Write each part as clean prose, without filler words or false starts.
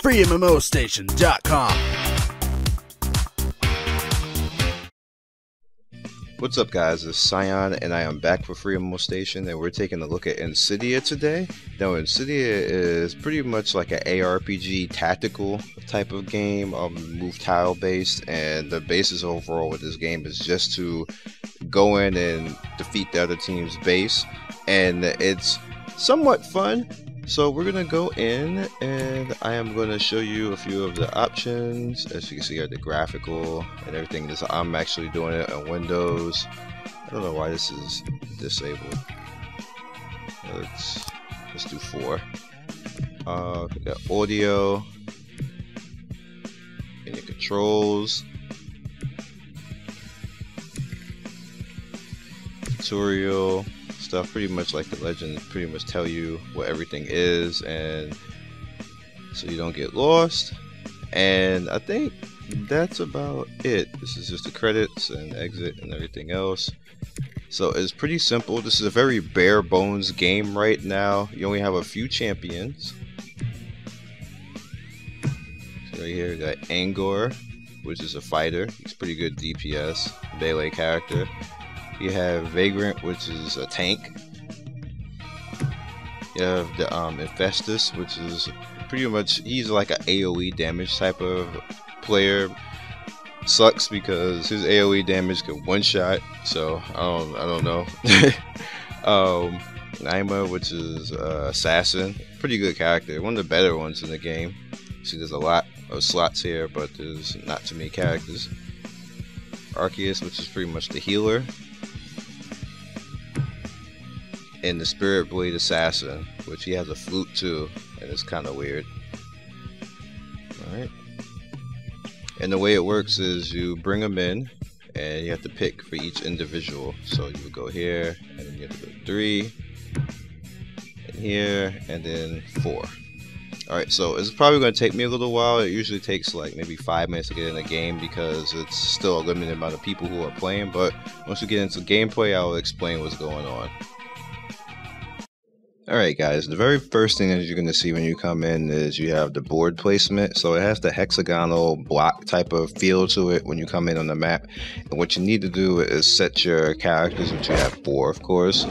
FreeMMOStation.com. What's up, guys? It's Scion, and I am back for FreeMMOStation, and we're taking a look at Insidia today. Now, Insidia is pretty much like an ARPG tactical type of game, move tile based, and the basis overall with this game is just to go in and defeat the other team's base, and it's somewhat fun. So we're gonna go in and I am gonna show you a few of the options. As you can see, I got the graphical and everything. I'm actually doing it on Windows. I don't know why this is disabled. Let's do 4. We got audio and your controls, tutorial stuff, pretty much like the legends pretty much tell you what everything is, and so you don't get lost. And I think that's about it. This is just the credits and exit and everything else. So it's pretty simple. This is a very bare bones game right now. You only have a few champions. So right here we got Angor, which is a fighter. He's pretty good DPS, melee character. You have Vagrant, which is a tank. You have the Infestus, which is pretty much, he's like an AoE damage type of player. Sucks because his AoE damage can one-shot, so I don't know. Naima, which is assassin, pretty good character, one of the better ones in the game. See, there's a lot of slots here, but there's not too many characters. Arceus, which is pretty much the healer. And the Spirit Blade Assassin, which he has a flute too, and it's kind of weird. Alright. And the way it works is you bring them in, and you have to pick for each individual. So you would go here, and then you have to go 3, and here, and then 4. Alright, so it's probably going to take me a little while. It usually takes like maybe 5 minutes to get in the game because it's still a limited amount of people who are playing. But once you get into gameplay, I'll explain what's going on. Alright guys, the very first thing that you're going to see when you come in is you have the board placement. So it has the hexagonal block type of feel to it when you come in on the map. And what you need to do is set your characters, which you have 4 of course,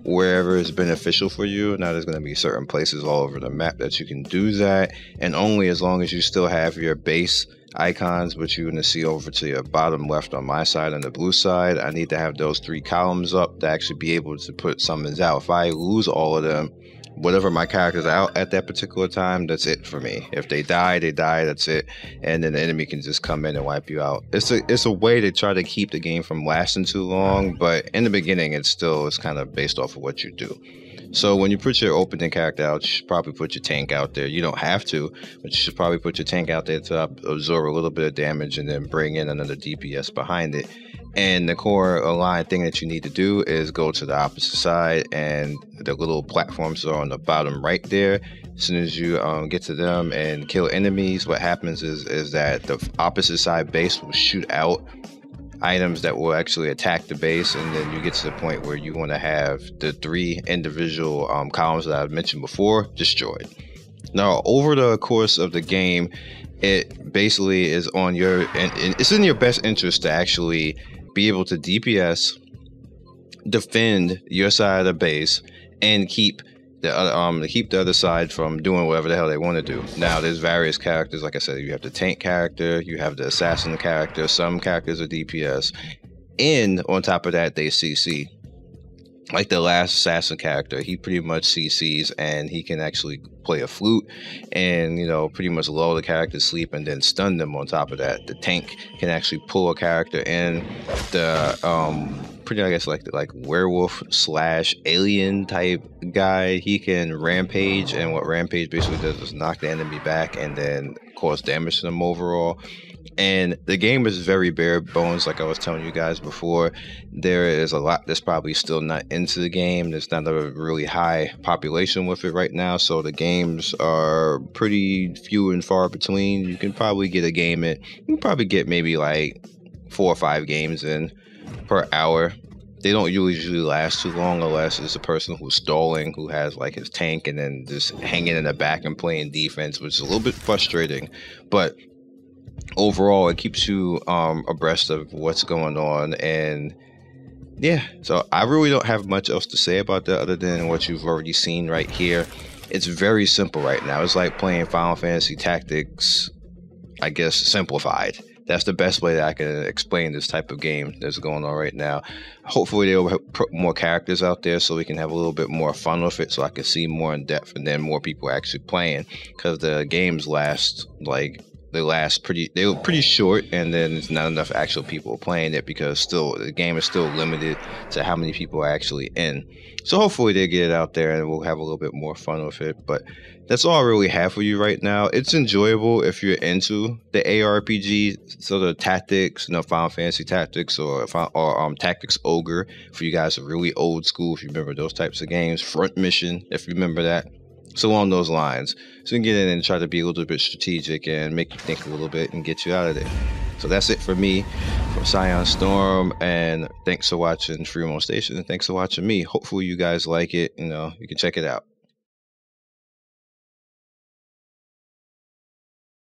wherever is beneficial for you. Now there's going to be certain places all over the map that you can do that, and only as long as you still have your base icons, which you're going to see over to your bottom left on my side and the blue side. I need to have those 3 columns up to actually be able to put summons out. If I lose all of them, whatever my character's out at that particular time, that's it for me. If they die, they die, that's it. And then the enemy can just come in and wipe you out. It's a way to try to keep the game from lasting too long, but in the beginning it's kind of based off of what you do. So when you put your opening character out, you should probably put your tank out there. You don't have to, but you should probably put your tank out there to absorb a little bit of damage and then bring in another DPS behind it. And the core aligned thing that you need to do is go to the opposite side, and the little platforms are on the bottom right there. As soon as you get to them and kill enemies, what happens is that the opposite side base will shoot out items that will actually attack the base, and then you get to the point where you want to have the 3 individual columns that I've mentioned before destroyed. Now over the course of the game, it basically is on your, and it's in your best interest to actually be able to DPS, defend your side of the base, and keep the other side from doing whatever the hell they want to do. Now there's various characters, like I said, you have the tank character, you have the assassin character, some characters are DPS, and on top of that they CC. Like the last assassin character, he pretty much CCs, and he can actually play a flute and, you know, pretty much lull the character to sleep and then stun them. On top of that, the tank can actually pull a character in. The pretty, I guess, like werewolf slash alien type guy, he can rampage, and what rampage basically does is knock the enemy back and then cause damage to them overall. And the game is very bare bones, like I was telling you guys before. There is a lot that's probably still not into the game. There's not a really high population with it right now, so the games are pretty few and far between. You can probably get a game in, you can probably get maybe like 4 or 5 games in per hour. they don't usually last too long unless it's a person who's stalling, who has like his tank and then just hanging in the back and playing defense, which is a little bit frustrating. But overall, it keeps you abreast of what's going on. And yeah, so I really don't have much else to say about that other than what you've already seen right here. It's very simple right now. It's like playing Final Fantasy Tactics, I guess, simplified. That's the best way that I can explain this type of game that's going on right now. Hopefully they'll put more characters out there so we can have a little bit more fun with it, so I can see more in depth and then more people actually playing, because the games last they were pretty short, and then there's not enough actual people playing it because still the game is still limited to how many people are actually in. So hopefully they get it out there and we'll have a little bit more fun with it. But that's all I really have for you right now. It's enjoyable if you're into the ARPG, sort of tactics, Final Fantasy Tactics or Tactics Ogre, for you guys who are really old school, if you remember those types of games. Front Mission, if you remember that. So along those lines. So you can get in and try to be a little bit strategic and make you think a little bit and get you out of there. So that's it for me, from Scion Storm, and thanks for watching FreeMMOStation, and thanks for watching me. Hopefully you guys like it. You can check it out.